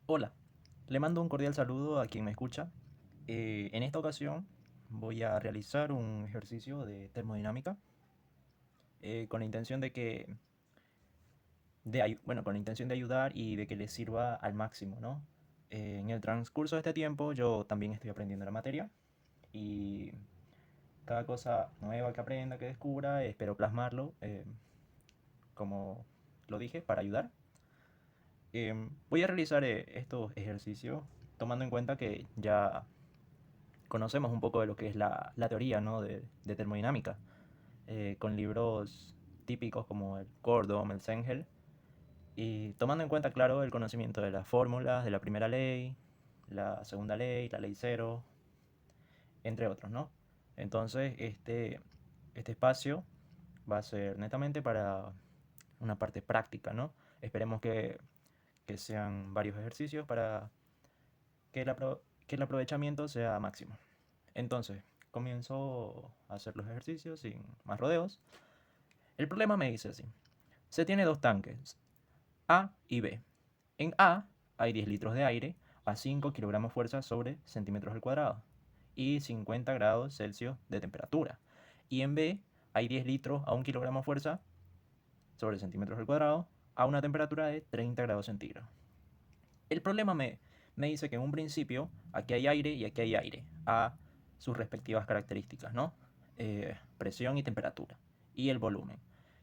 Hola, le mando un cordial saludo a quien me escucha. En esta ocasión voy a realizar un ejercicio de termodinámica con la intención de que, bueno, con la intención de ayudar y de que les sirva al máximo, ¿no? En el transcurso de este tiempo yo también estoy aprendiendo la materia y cada cosa nueva que aprenda, que descubra, espero plasmarlo, como lo dije, para ayudar. Voy a realizar estos ejercicios tomando en cuenta que ya conocemos un poco de lo que es la teoría, ¿no? de termodinámica, con libros típicos como el Cordom, el Sengel, y tomando en cuenta, claro, el conocimiento de las fórmulas, de la primera ley, la segunda ley, la ley cero, entre otros, ¿no? Entonces, este espacio va a ser netamente para una parte práctica, ¿no? Esperemos que sean varios ejercicios para que el aprovechamiento sea máximo. Entonces, comienzo a hacer los ejercicios sin más rodeos. El problema me dice así. Se tiene dos tanques, A y B. En A hay 10 litros de aire a 5 kilogramos fuerza sobre centímetros al cuadrado y 50 grados Celsius de temperatura. Y en B hay 10 litros a 1 kilogramo fuerza sobre centímetros al cuadrado a una temperatura de 30 grados centígrados. El problema me dice que en un principio aquí hay aire y aquí hay aire, a sus respectivas características, ¿no? Presión y temperatura, y el volumen.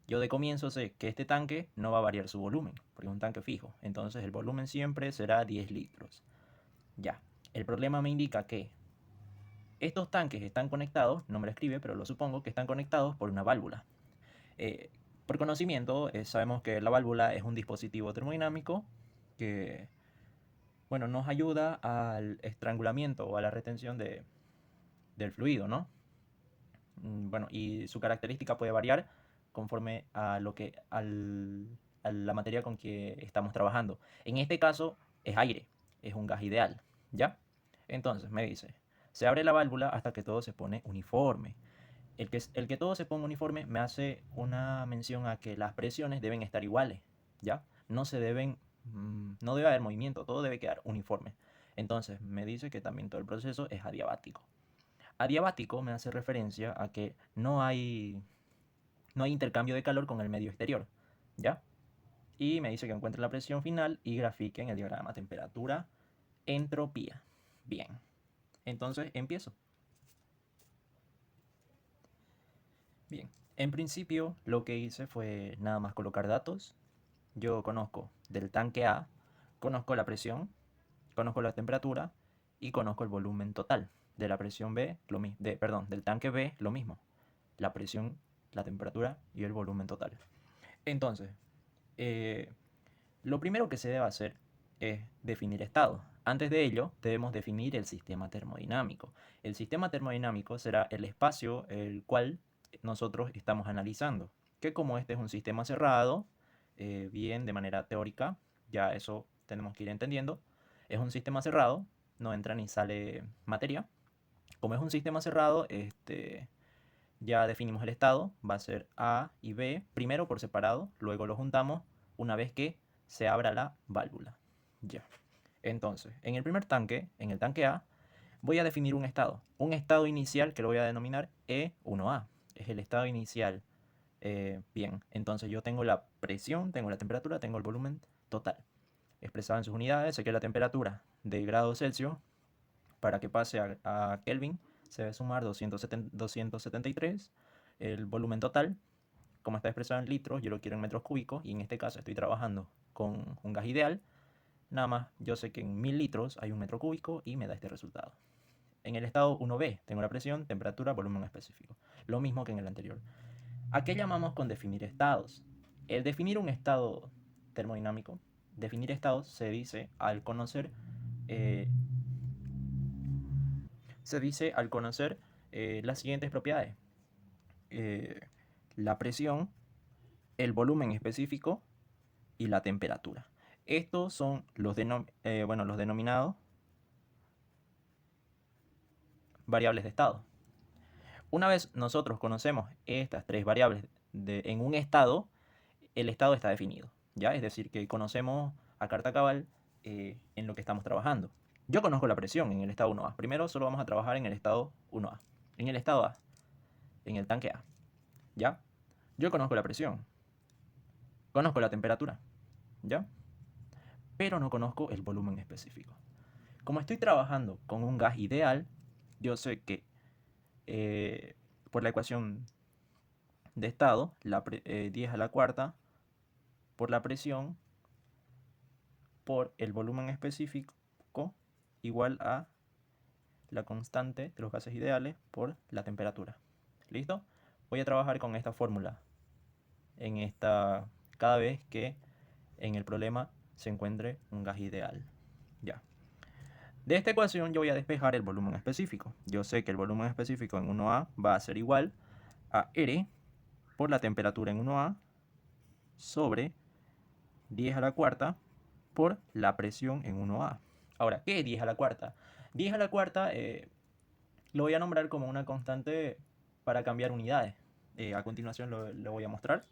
Yo de comienzo sé que este tanque no va a variar su volumen, porque es un tanque fijo, entonces el volumen siempre será 10 litros. Ya, el problema me indica que estos tanques están conectados, no me lo escribe, pero lo supongo que están conectados por una válvula. Eh, por conocimiento, sabemos que la válvula es un dispositivo termodinámico que bueno, nos ayuda al estrangulamiento o a la retención del fluido, ¿no? Bueno, y su característica puede variar conforme a a la materia con que estamos trabajando. En este caso es aire, es un gas ideal, ¿ya? Entonces me dice, se abre la válvula hasta que todo se pone uniforme. El que todo se ponga uniforme me hace una mención a que las presiones deben estar iguales, ¿ya? No debe haber movimiento, todo debe quedar uniforme. Entonces me dice que también todo el proceso es adiabático. Adiabático me hace referencia a que no hay intercambio de calor con el medio exterior, ¿ya? Y me dice que encuentre la presión final y grafique en el diagrama temperatura, entropía. Bien, entonces empiezo. Bien, en principio lo que hice fue nada más colocar datos. Yo conozco del tanque A, conozco la presión, conozco la temperatura y conozco el volumen total. De la presión B, perdón, del tanque B, lo mismo. La presión, la temperatura y el volumen total. Entonces, eh, lo primero que se debe hacer es definir estado. Antes de ello, debemos definir el sistema termodinámico. El sistema termodinámico será el espacio el cual nosotros estamos analizando. Que como este es un sistema cerrado, bien de manera teórica, ya eso tenemos que ir entendiendo. Es un sistema cerrado, no entra ni sale materia. Como es un sistema cerrado, ya definimos el estado, va a ser A y B, primero por separado, luego lo juntamos una vez que se abra la válvula. Ya. Entonces, en el primer tanque, en el tanque A, voy a definir un estado inicial que lo voy a denominar E1A. Es el estado inicial. Bien, entonces yo tengo la presión, tengo la temperatura, tengo el volumen total. Expresado en sus unidades, sé que la temperatura de grados Celsius para que pase a Kelvin se debe sumar 273. El volumen total, como está expresado en litros, yo lo quiero en metros cúbicos y en este caso estoy trabajando con un gas ideal. Nada más yo sé que en 1000 litros hay un metro cúbico y me da este resultado. En el estado 1B tengo la presión, temperatura, volumen específico. Lo mismo que en el anterior. ¿A qué llamamos con definir estados? El definir un estado termodinámico, definir estados eh, se dice al conocer las siguientes propiedades. Eh, la presión, el volumen específico y la temperatura. Estos son los denominados variables de estado. Una vez nosotros conocemos estas tres variables en un estado, el estado está definido, ¿ya? Es decir, que conocemos a carta cabal en lo que estamos trabajando. Yo conozco la presión en el estado 1A. Primero solo vamos a trabajar en el estado 1A. En el estado A, en el tanque A. ¿Ya? Yo conozco la presión. Conozco la temperatura. ¿Ya? Pero no conozco el volumen específico. Como estoy trabajando con un gas ideal, yo sé que por la ecuación de estado, 10 a la cuarta, por la presión, por el volumen específico, igual a la constante de los gases ideales por la temperatura. ¿Listo? Voy a trabajar con esta fórmula cada vez que en el problema se encuentre un gas ideal. Ya. De esta ecuación yo voy a despejar el volumen específico. Yo sé que el volumen específico en 1A va a ser igual a R por la temperatura en 1A sobre 10 a la cuarta por la presión en 1A. Ahora, ¿qué es 10 a la cuarta? 10 a la cuarta lo voy a nombrar como una constante para cambiar unidades. A continuación lo voy a mostrar.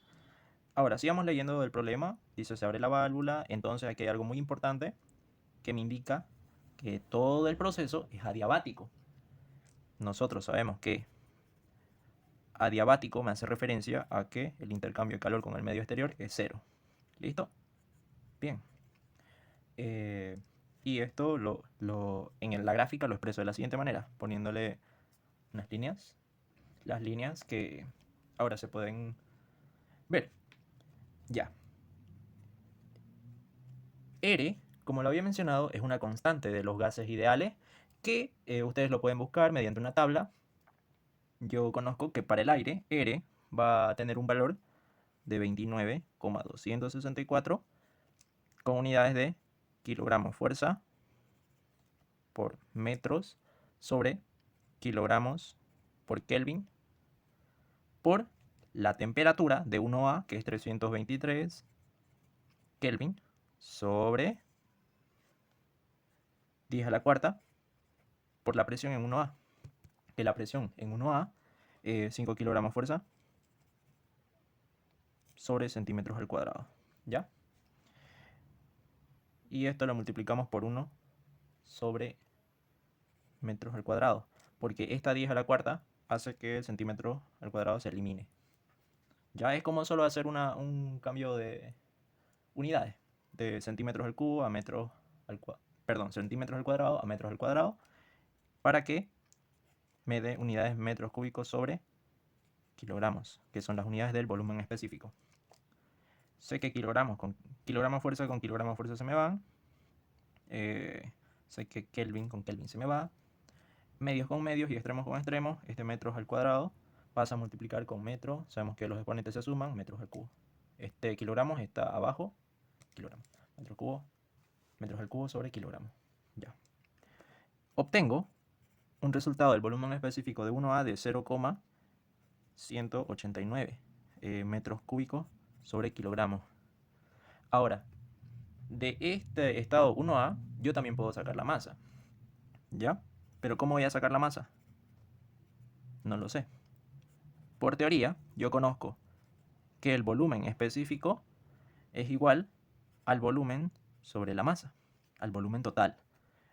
Ahora, sigamos leyendo el problema. Dice, se abre la válvula. Entonces aquí hay algo muy importante que me indica que todo el proceso es adiabático. Nosotros sabemos que adiabático me hace referencia a que el intercambio de calor con el medio exterior es cero. ¿Listo? Bien. Y esto en la gráfica lo expreso de la siguiente manera, poniéndole unas líneas. Las líneas que ahora se pueden ver. Ya. R, como lo había mencionado, es una constante de los gases ideales que ustedes lo pueden buscar mediante una tabla. Yo conozco que para el aire, R va a tener un valor de 29,264 con unidades de kilogramos fuerza por metros sobre kilogramos por Kelvin por la temperatura de 1A, que es 323 Kelvin, sobre 10 a la cuarta por la presión en 1A. Que la presión en 1A es 5 kilogramos fuerza sobre centímetros al cuadrado. ¿Ya? Y esto lo multiplicamos por 1 sobre metros al cuadrado. Porque esta 10 a la cuarta hace que el centímetro al cuadrado se elimine. Ya es como solo hacer un cambio de unidades. De centímetros al cubo a metros al cuadrado. Perdón, centímetros al cuadrado a metros al cuadrado. Para que me dé unidades metros cúbicos sobre kilogramos, que son las unidades del volumen específico. Sé que kilogramos fuerza con kilogramos fuerza se me van. Sé que Kelvin con Kelvin se me va. Medios con medios y extremos con extremos. Este metros al cuadrado pasa a multiplicar con metro. Sabemos que los exponentes se suman, metros al cubo. Este kilogramos está abajo. Kilogramos. Metros al cubo sobre kilogramos. Ya. Obtengo un resultado del volumen específico de 1A de 0,189 metros cúbicos sobre kilogramos. Ahora, de este estado 1A, yo también puedo sacar la masa. ¿Ya? Pero ¿cómo voy a sacar la masa? No lo sé. Por teoría, yo conozco que el volumen específico es igual al volumen sobre la masa, al volumen total.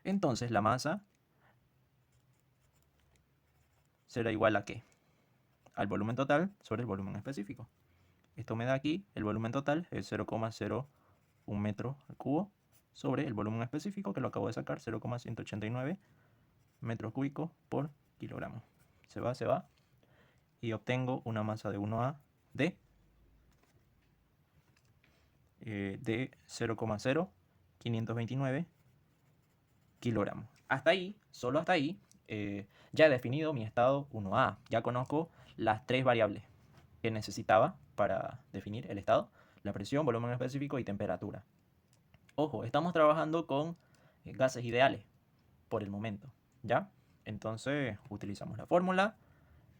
Entonces la masa será igual a ¿qué? Al volumen total sobre el volumen específico. Esto me da aquí, el volumen total es 0,01 metro al cubo sobre el volumen específico, que lo acabo de sacar, 0,189 metros cúbicos por kilogramo. Se va. Y obtengo una masa de 1A de 0,0529 kilogramos. Hasta ahí, solo hasta ahí, ya he definido mi estado 1A. Ya conozco las tres variables que necesitaba para definir el estado: la presión, volumen específico y temperatura. Ojo, estamos trabajando con gases ideales por el momento, ¿ya? Entonces utilizamos la fórmula,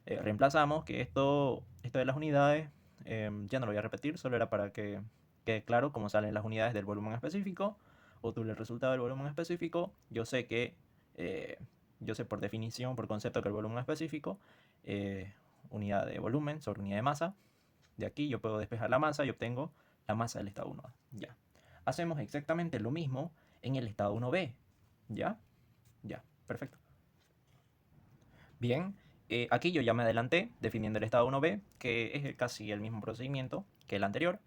reemplazamos, que esto de las unidades, ya no lo voy a repetir, solo era para que quede claro cómo salen las unidades del volumen específico. Obtuve el resultado del volumen específico. Yo sé por definición, por concepto, que el volumen específico, unidad de volumen sobre unidad de masa. De aquí yo puedo despejar la masa y obtengo la masa del estado 1A. Ya. Hacemos exactamente lo mismo en el estado 1B. ¿Ya? Ya, perfecto. Bien, aquí yo ya me adelanté definiendo el estado 1B, que es casi el mismo procedimiento que el anterior.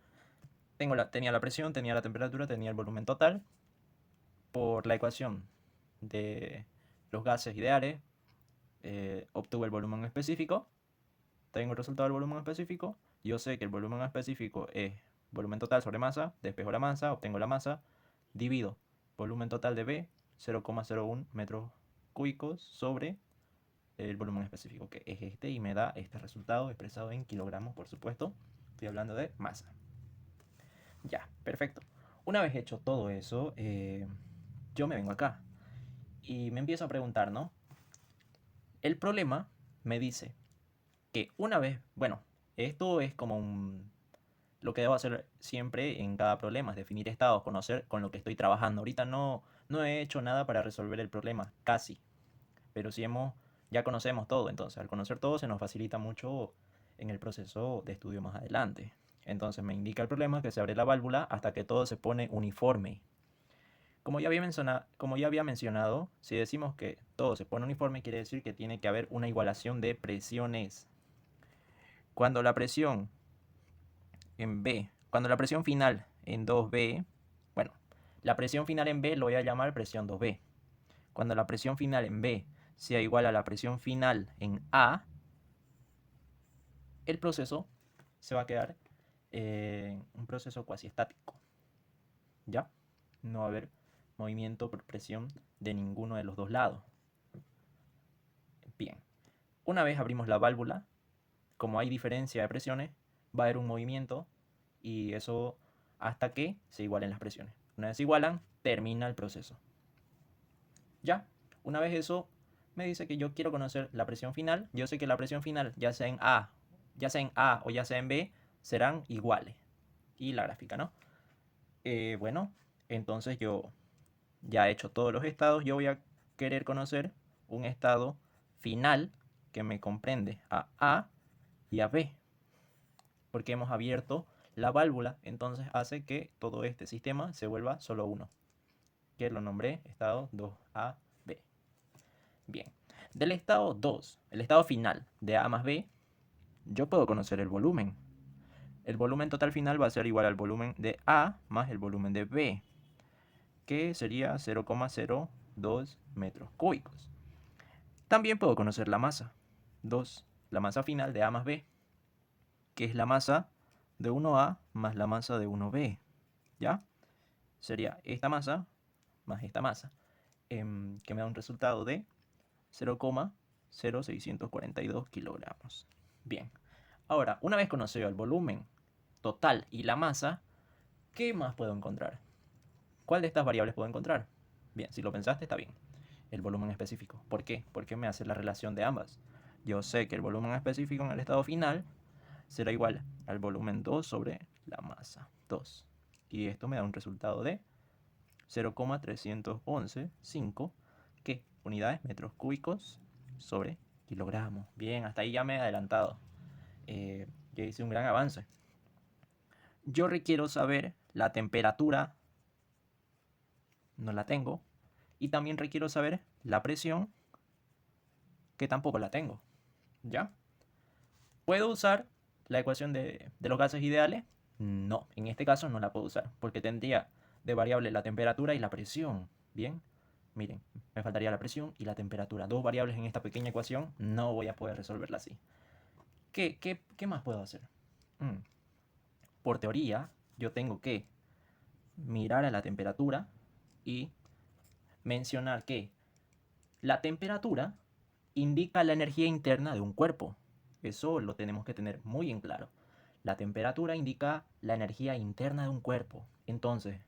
Tenía la presión, tenía la temperatura, tenía el volumen total. Por la ecuación de los gases ideales, obtuve el volumen específico. Tengo el resultado del volumen específico. Yo sé que el volumen específico es volumen total sobre masa. Despejo la masa, obtengo la masa. Divido volumen total de B, 0,01 metros cúbicos sobre el volumen específico, que es este, y me da este resultado expresado en kilogramos, por supuesto. Estoy hablando de masa. Ya, perfecto. Una vez hecho todo eso, yo me vengo acá y me empiezo a preguntar, ¿no? El problema me dice que una vez, bueno, esto es como lo que debo hacer siempre en cada problema, es definir estados, conocer con lo que estoy trabajando. Ahorita no he hecho nada para resolver el problema, casi, pero si ya conocemos todo, entonces al conocer todo se nos facilita mucho en el proceso de estudio más adelante. Entonces me indica el problema que se abre la válvula hasta que todo se pone uniforme. Como ya había mencionado, si decimos que todo se pone uniforme, quiere decir que tiene que haber una igualación de presiones. Cuando la presión cuando la presión final en 2B, bueno, la presión final en B lo voy a llamar presión 2B. Cuando la presión final en B sea igual a la presión final en A, el proceso se va a quedar un proceso cuasi estático. ¿Ya? No va a haber movimiento por presión de ninguno de los dos lados. Bien. Una vez abrimos la válvula, como hay diferencia de presiones, va a haber un movimiento y eso hasta que se igualen las presiones. Una vez se igualan, termina el proceso. Ya, una vez eso me dice que yo quiero conocer la presión final. Yo sé que la presión final, ya sea en A o ya sea en B, serán iguales. Y la gráfica, ¿no? Bueno, entonces yo ya he hecho todos los estados. Yo voy a querer conocer un estado final que me comprende a A y a B. Porque hemos abierto la válvula, entonces hace que todo este sistema se vuelva solo uno, que lo nombré estado 2AB. Bien, del estado 2, el estado final de A más B, yo puedo conocer el volumen. El volumen total final va a ser igual al volumen de A más el volumen de B, que sería 0,02 metros cúbicos. También puedo conocer la masa. 2, la masa final de A más B, que es la masa de 1A más la masa de 1B. ¿Ya? Sería esta masa más esta masa, que me da un resultado de 0,0642 kilogramos. Bien, ahora, una vez conocido el volumen total y la masa, ¿qué más puedo encontrar? ¿Cuál de estas variables puedo encontrar? Bien, si lo pensaste, está bien. El volumen específico. ¿Por qué? Porque me hace la relación de ambas. Yo sé que el volumen específico en el estado final será igual al volumen 2 sobre la masa 2. Y esto me da un resultado de 0,311,5, ¿qué? Unidades metros cúbicos sobre kilogramos. Bien, hasta ahí ya me he adelantado. Ya hice un gran avance. Yo requiero saber la temperatura, no la tengo. Y también requiero saber la presión, que tampoco la tengo. ¿Ya? ¿Puedo usar la ecuación de los gases ideales? No, en este caso no la puedo usar, porque tendría de variable la temperatura y la presión. Bien, miren, me faltaría la presión y la temperatura. Dos variables en esta pequeña ecuación, no voy a poder resolverla así. ¿Qué más puedo hacer? Por teoría, yo tengo que mirar a la temperatura y mencionar que la temperatura indica la energía interna de un cuerpo. Eso lo tenemos que tener muy en claro. La temperatura indica la energía interna de un cuerpo. Entonces,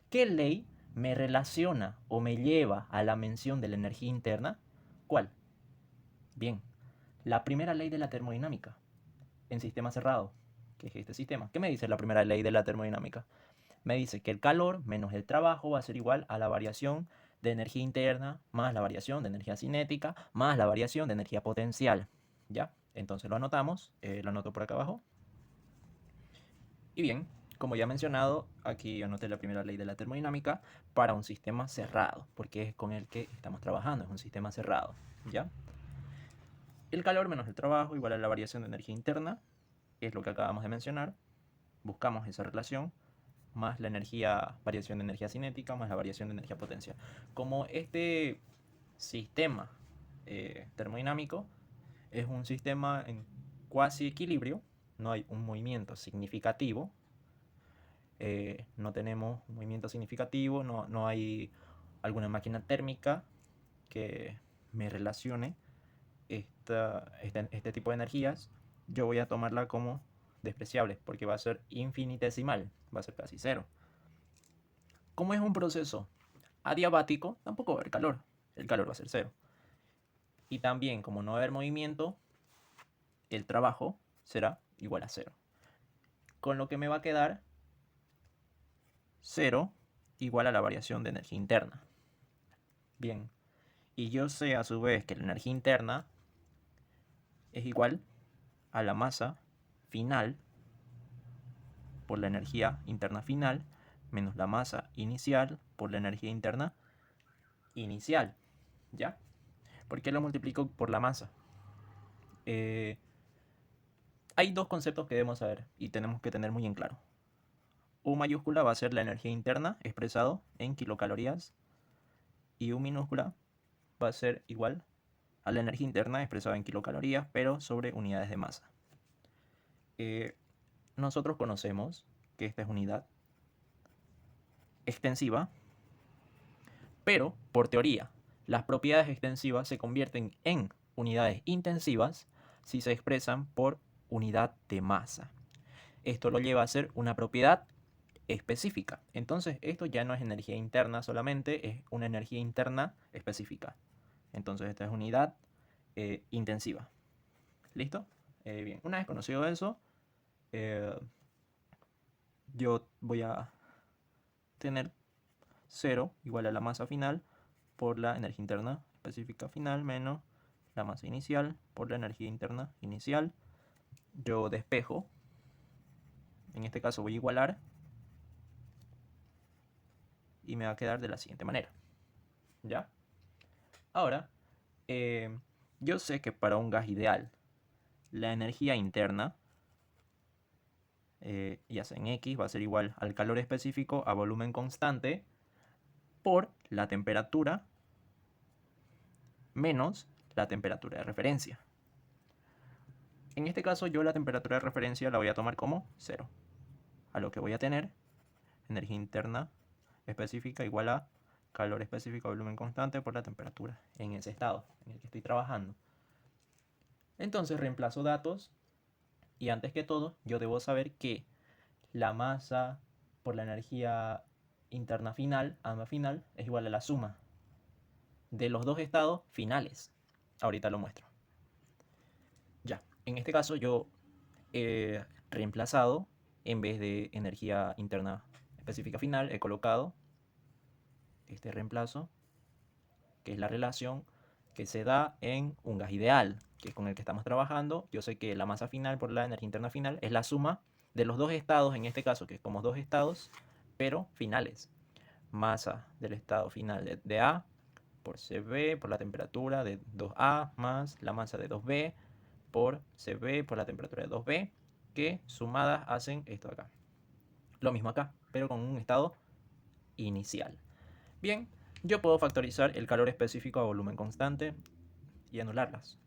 ¿qué ley me relaciona o me lleva a la mención de la energía interna? ¿Cuál? Bien, la primera ley de la termodinámica en sistema cerrado, que es este sistema. ¿Qué me dice la primera ley de la termodinámica? Me dice que el calor menos el trabajo va a ser igual a la variación de energía interna más la variación de energía cinética más la variación de energía potencial. ¿Ya? Entonces lo anotamos, lo anoto por acá abajo. Y bien, Como ya he mencionado, aquí anoté la primera ley de la termodinámica para un sistema cerrado, porque es con el que estamos trabajando, es un sistema cerrado, ¿ya? El calor menos el trabajo igual a la variación de energía interna, que es lo que acabamos de mencionar. Buscamos esa relación, más la variación de energía cinética, más la variación de energía potencia. Como este sistema termodinámico es un sistema en cuasi equilibrio, no hay un movimiento significativo, no tenemos un movimiento significativo, no hay alguna máquina térmica que me relacione este tipo de energías, yo voy a tomarla como despreciable, porque va a ser infinitesimal, va a ser casi cero. Como es un proceso adiabático, tampoco va a haber calor, el calor va a ser cero. Y también, como no va a haber movimiento, el trabajo será igual a cero. Con lo que me va a quedar 0 igual a la variación de energía interna. Bien, y yo sé a su vez que la energía interna es igual a la masa final por la energía interna final menos la masa inicial por la energía interna inicial. ¿Ya? ¿Por qué lo multiplico por la masa? Hay dos conceptos que debemos saber y tenemos que tener muy en claro. U mayúscula va a ser la energía interna expresado en kilocalorías y U minúscula va a ser igual a la energía interna expresada en kilocalorías pero sobre unidades de masa. Nosotros conocemos que esta es unidad extensiva, pero por teoría las propiedades extensivas se convierten en unidades intensivas si se expresan por unidad de masa. Esto lo lleva a ser una propiedad específica. Entonces esto ya no es energía interna solamente, es una energía interna específica. Entonces esta es unidad intensiva. ¿Listo? Bien, una vez conocido eso, yo voy a tener 0 igual a la masa final por la energía interna específica final menos la masa inicial por la energía interna inicial. Yo despejo, en este caso voy a igualar y me va a quedar de la siguiente manera. ¿Ya? Ahora, yo sé que para un gas ideal la energía interna, ya sea en X, va a ser igual al calor específico a volumen constante por la temperatura menos la temperatura de referencia. En este caso yo la temperatura de referencia la voy a tomar como 0, a lo que voy a tener energía interna específica igual a calor específico a volumen constante por la temperatura en ese estado en el que estoy trabajando. Entonces reemplazo datos y antes que todo yo debo saber que la masa por la energía interna final, AMA final, es igual a la suma de los dos estados finales. Ahorita lo muestro. Ya, en este caso yo he reemplazado, en vez de energía interna específica final, he colocado este reemplazo, que es la relación que se da en un gas ideal, que es con el que estamos trabajando. Yo sé que la masa final por la energía interna final es la suma de los dos estados, en este caso, que es como dos estados, pero finales. Masa del estado final de A por CB por la temperatura de 2A más la masa de 2B por CB por la temperatura de 2B, que sumadas hacen esto de acá. Lo mismo acá, pero con un estado inicial. Bien, yo puedo factorizar el calor específico a volumen constante y anularlas,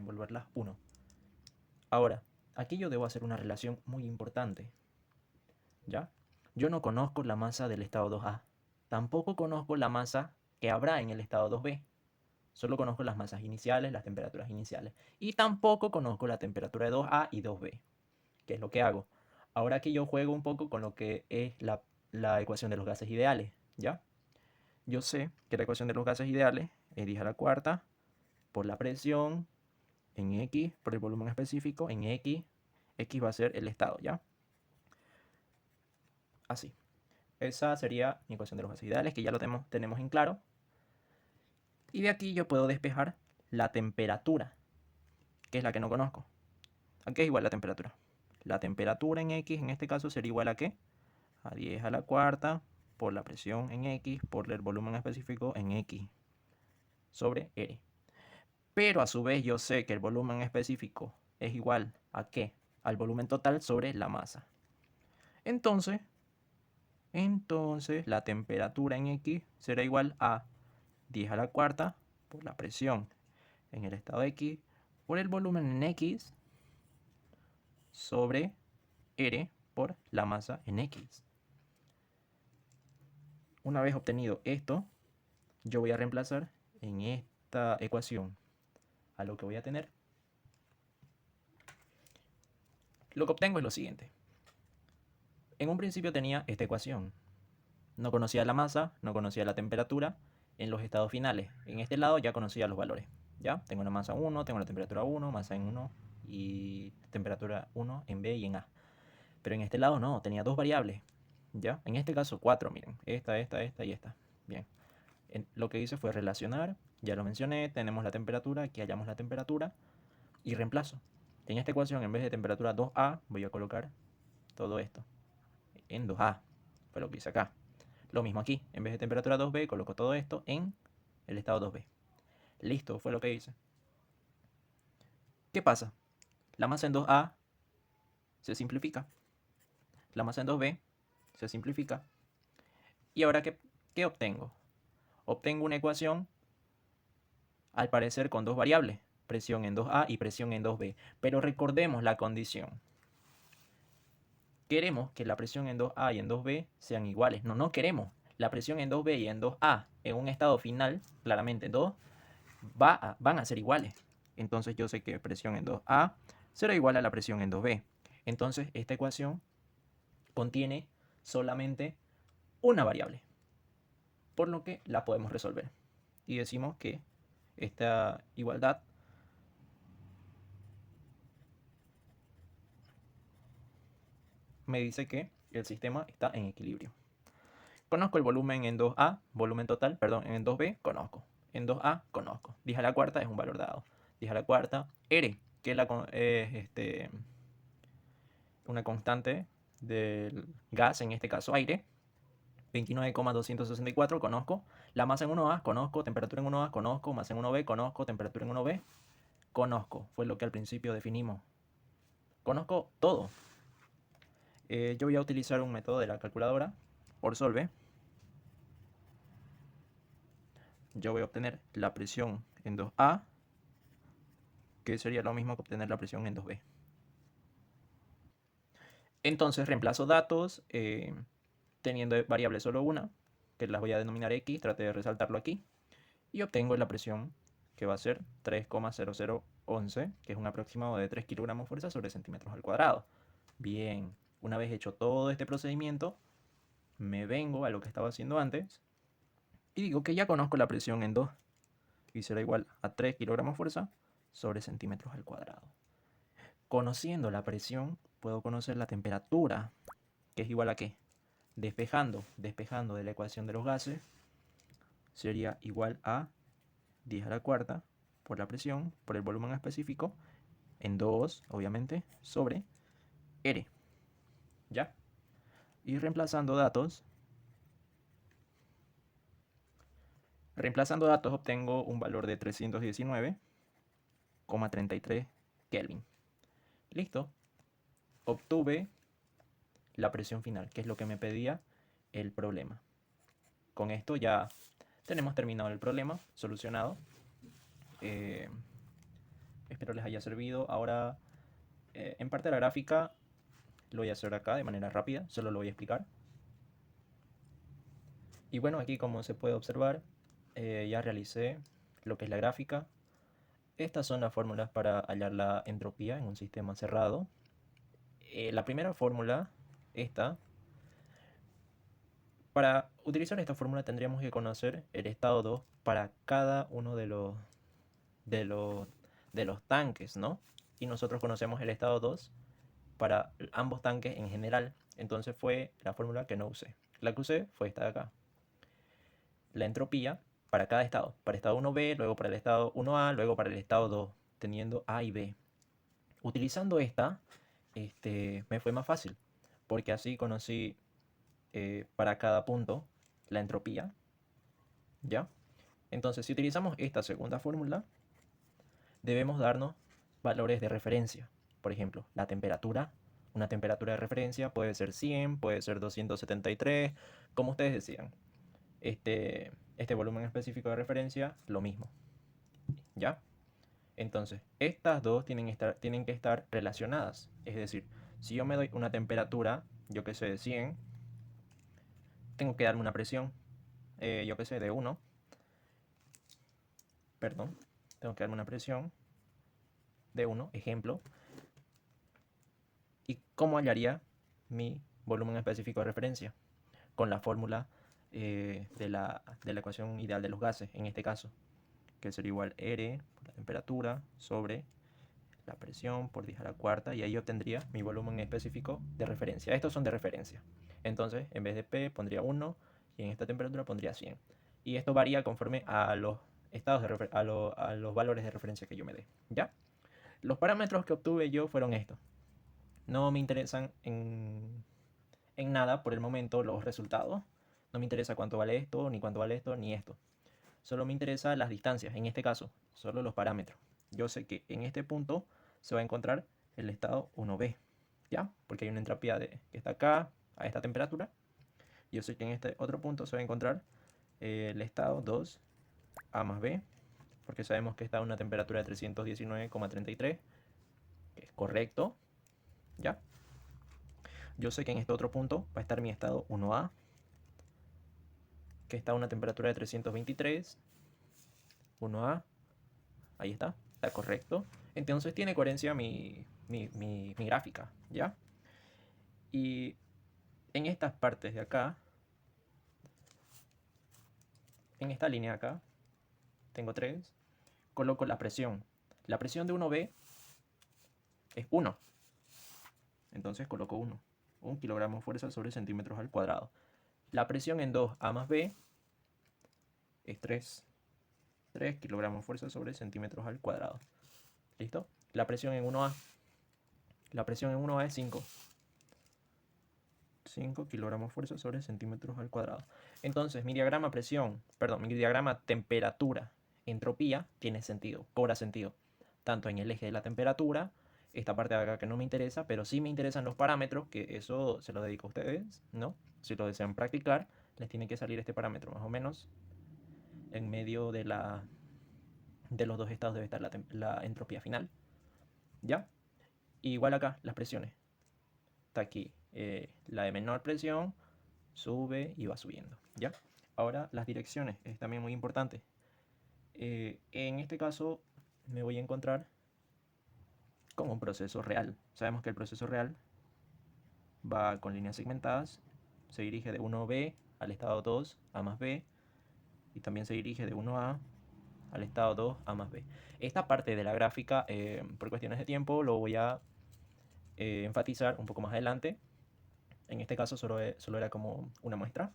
volverlas 1. Ahora, aquí yo debo hacer una relación muy importante. ¿Ya? Yo no conozco la masa del estado 2A. Tampoco conozco la masa que habrá en el estado 2B. Solo conozco las masas iniciales, las temperaturas iniciales. Y tampoco conozco la temperatura de 2A y 2B. ¿Qué es lo que hago? Ahora que yo juego un poco con lo que es la ecuación de los gases ideales. ¿Ya? Yo sé que la ecuación de los gases ideales es 10 a la cuarta por la presión en X, por el volumen específico en X. X va a ser el estado, ¿ya? Así. Esa sería mi ecuación de los gases ideales, que ya lo tenemos en claro. Y de aquí yo puedo despejar la temperatura, que es la que no conozco. ¿A qué es igual la temperatura? la temperatura en X en este caso sería igual a ¿qué? A 10 a la cuarta por la presión en X por el volumen específico en X sobre R. Pero a su vez yo sé que el volumen específico es igual a ¿qué? Al volumen total sobre la masa. Entonces la temperatura en X será igual a 10 a la cuarta por la presión en el estado X por el volumen en X sobre R por la masa en X. Una vez obtenido esto, yo voy a reemplazar en esta ecuación a lo que voy a tener. Lo que obtengo es lo siguiente. En un principio tenía esta ecuación. No conocía la masa, no conocía la temperatura en los estados finales. En este lado ya conocía los valores. ¿Ya? Tengo una masa 1, tengo la temperatura 1, masa en 1 y temperatura 1 en B y en A. Pero en este lado no, tenía dos variables. ¿Ya? En este caso 4, miren. Esta y esta. Bien. Lo que hice fue relacionar, ya lo mencioné, tenemos la temperatura, aquí hallamos la temperatura y reemplazo. En esta ecuación, en vez de temperatura 2A, voy a colocar todo esto en 2A. Fue lo que hice acá. Lo mismo aquí, en vez de temperatura 2B, coloco todo esto en el estado 2B. Listo, fue lo que hice. ¿Qué pasa? La masa en 2A se simplifica. La masa en 2B se simplifica. ¿Y ahora qué obtengo? Obtengo una ecuación, al parecer, con dos variables. Presión en 2A y presión en 2B. Pero recordemos la condición. Queremos que la presión en 2A y en 2B sean iguales. No queremos. La presión en 2B y en 2A en un estado final, claramente 2, van a ser iguales. Entonces yo sé que presión en 2A será igual a la presión en 2B. Entonces esta ecuación contiene solamente una variable, por lo que la podemos resolver. Y decimos que esta igualdad me dice que el sistema está en equilibrio. Conozco el volumen en 2A, volumen total, perdón, en 2B, conozco. En 2A, conozco. 10 a la cuarta es un valor dado. 10 a la cuarta, R, que es una constante del gas, en este caso aire. 29,264, conozco. La masa en 1A, conozco. Temperatura en 1A, conozco. Masa en 1B, conozco. Temperatura en 1B, conozco. Fue lo que al principio definimos. Conozco todo. Yo voy a utilizar un método de la calculadora por Solve. Yo voy a obtener la presión en 2A, que sería lo mismo que obtener la presión en 2B. Entonces reemplazo datos, teniendo variable solo una, que las voy a denominar X, traté de resaltarlo aquí, y obtengo la presión que va a ser 3,0011, que es un aproximado de 3 kilogramos fuerza sobre centímetros al cuadrado. Bien, una vez hecho todo este procedimiento, me vengo a lo que estaba haciendo antes y digo que ya conozco la presión en 2 y será igual a 3 kilogramos fuerza sobre centímetros al cuadrado. Conociendo la presión, puedo conocer la temperatura, que es igual a ¿qué? Despejando de la ecuación de los gases, sería igual a 10 a la cuarta por la presión, por el volumen específico, en 2, obviamente, sobre R. ¿Ya? Y reemplazando datos obtengo un valor de 319,33 Kelvin. Listo. Obtuve la presión final, que es lo que me pedía el problema. Con esto ya tenemos terminado el problema, solucionado. Espero les haya servido. Ahora, en parte de la gráfica, lo voy a hacer acá de manera rápida, solo lo voy a explicar. Y bueno, aquí como se puede observar, ya realicé lo que es la gráfica. Estas son las fórmulas para hallar la entropía en un sistema cerrado. La primera fórmula, esta. Para utilizar esta fórmula tendríamos que conocer el estado 2 para cada uno de los tanques, ¿no? Y nosotros conocemos el estado 2 para ambos tanques en general. Entonces fue la fórmula que no usé. La que usé fue esta de acá. La entropía para cada estado. Para el estado 1B, luego para el estado 1A, luego para el estado 2, teniendo A y B. Utilizando esta, me fue más fácil, porque así conocí para cada punto la entropía, ¿ya? Entonces, si utilizamos esta segunda fórmula, debemos darnos valores de referencia. Por ejemplo, la temperatura. Una temperatura de referencia puede ser 100, puede ser 273, como ustedes decían. Este volumen específico de referencia, lo mismo, ¿ya? Entonces, estas dos tienen que estar relacionadas. Es decir, si yo me doy una temperatura, yo que sé, de 100, tengo que darme una presión, yo que sé, de 1. Perdón, tengo que darme una presión de 1, ejemplo. ¿Y cómo hallaría mi volumen específico de referencia? Con la fórmula de la ecuación ideal de los gases, en este caso, que sería igual R por la temperatura sobre la presión por 10 a la cuarta, y ahí obtendría mi volumen específico de referencia. Estos son de referencia. Entonces, en vez de P pondría 1 y en esta temperatura pondría 100. Y esto varía conforme a los estados a los valores de referencia que yo me dé, ¿ya? Los parámetros que obtuve yo fueron estos. No me interesan en nada por el momento los resultados. No me interesa cuánto vale esto, ni cuánto vale esto, ni esto. Solo me interesan las distancias, en este caso, solo los parámetros. Yo sé que en este punto se va a encontrar el estado 1B, ¿ya? Porque hay una entropía que está acá, a esta temperatura. Yo sé que en este otro punto se va a encontrar el estado 2A más B, porque sabemos que está a una temperatura de 319,33, que es correcto, ¿ya? Yo sé que en este otro punto va a estar mi estado 1A, que está a una temperatura de 323, 1A, ahí está correcto. Entonces tiene coherencia mi gráfica, ¿ya? Y en estas partes de acá, en esta línea de acá, tengo 3, coloco la presión. La presión de 1B es 1, entonces coloco 1. 1 kilogramo fuerza sobre centímetros al cuadrado. La presión en 2A más B es 3. 3 kilogramos fuerza sobre centímetros al cuadrado. ¿Listo? La presión en 1A. La presión en 1A es 5. 5 kilogramos fuerza sobre centímetros al cuadrado. Entonces, mi diagrama temperatura, entropía, tiene sentido, cobra sentido. Tanto en el eje de la temperatura, esta parte de acá que no me interesa, pero sí me interesan los parámetros, que eso se lo dedico a ustedes, ¿no? Si lo desean practicar, les tiene que salir este parámetro más o menos en medio de los dos estados debe estar la entropía final, ¿ya? Igual acá, las presiones. Está aquí la de menor presión, sube y va subiendo, ¿ya? Ahora, las direcciones, es también muy importante. En este caso, me voy a encontrar con un proceso real. Sabemos que el proceso real va con líneas segmentadas, se dirige de 1B al estado 2A más B, y también se dirige de 1A al estado 2A más B. Esta parte de la gráfica, por cuestiones de tiempo, lo voy a enfatizar un poco más adelante. En este caso solo era como una muestra.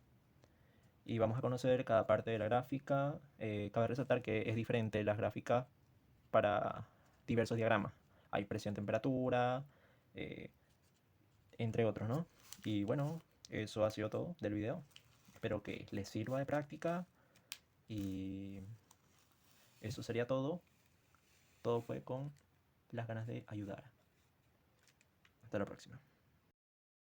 Y vamos a conocer cada parte de la gráfica. Cabe resaltar que es diferente la gráfica para diversos diagramas. Hay presión, temperatura, eh, entre otros, ¿no? Y bueno, eso ha sido todo del video. Espero que les sirva de práctica y eso sería todo. Todo fue con las ganas de ayudar. Hasta la próxima.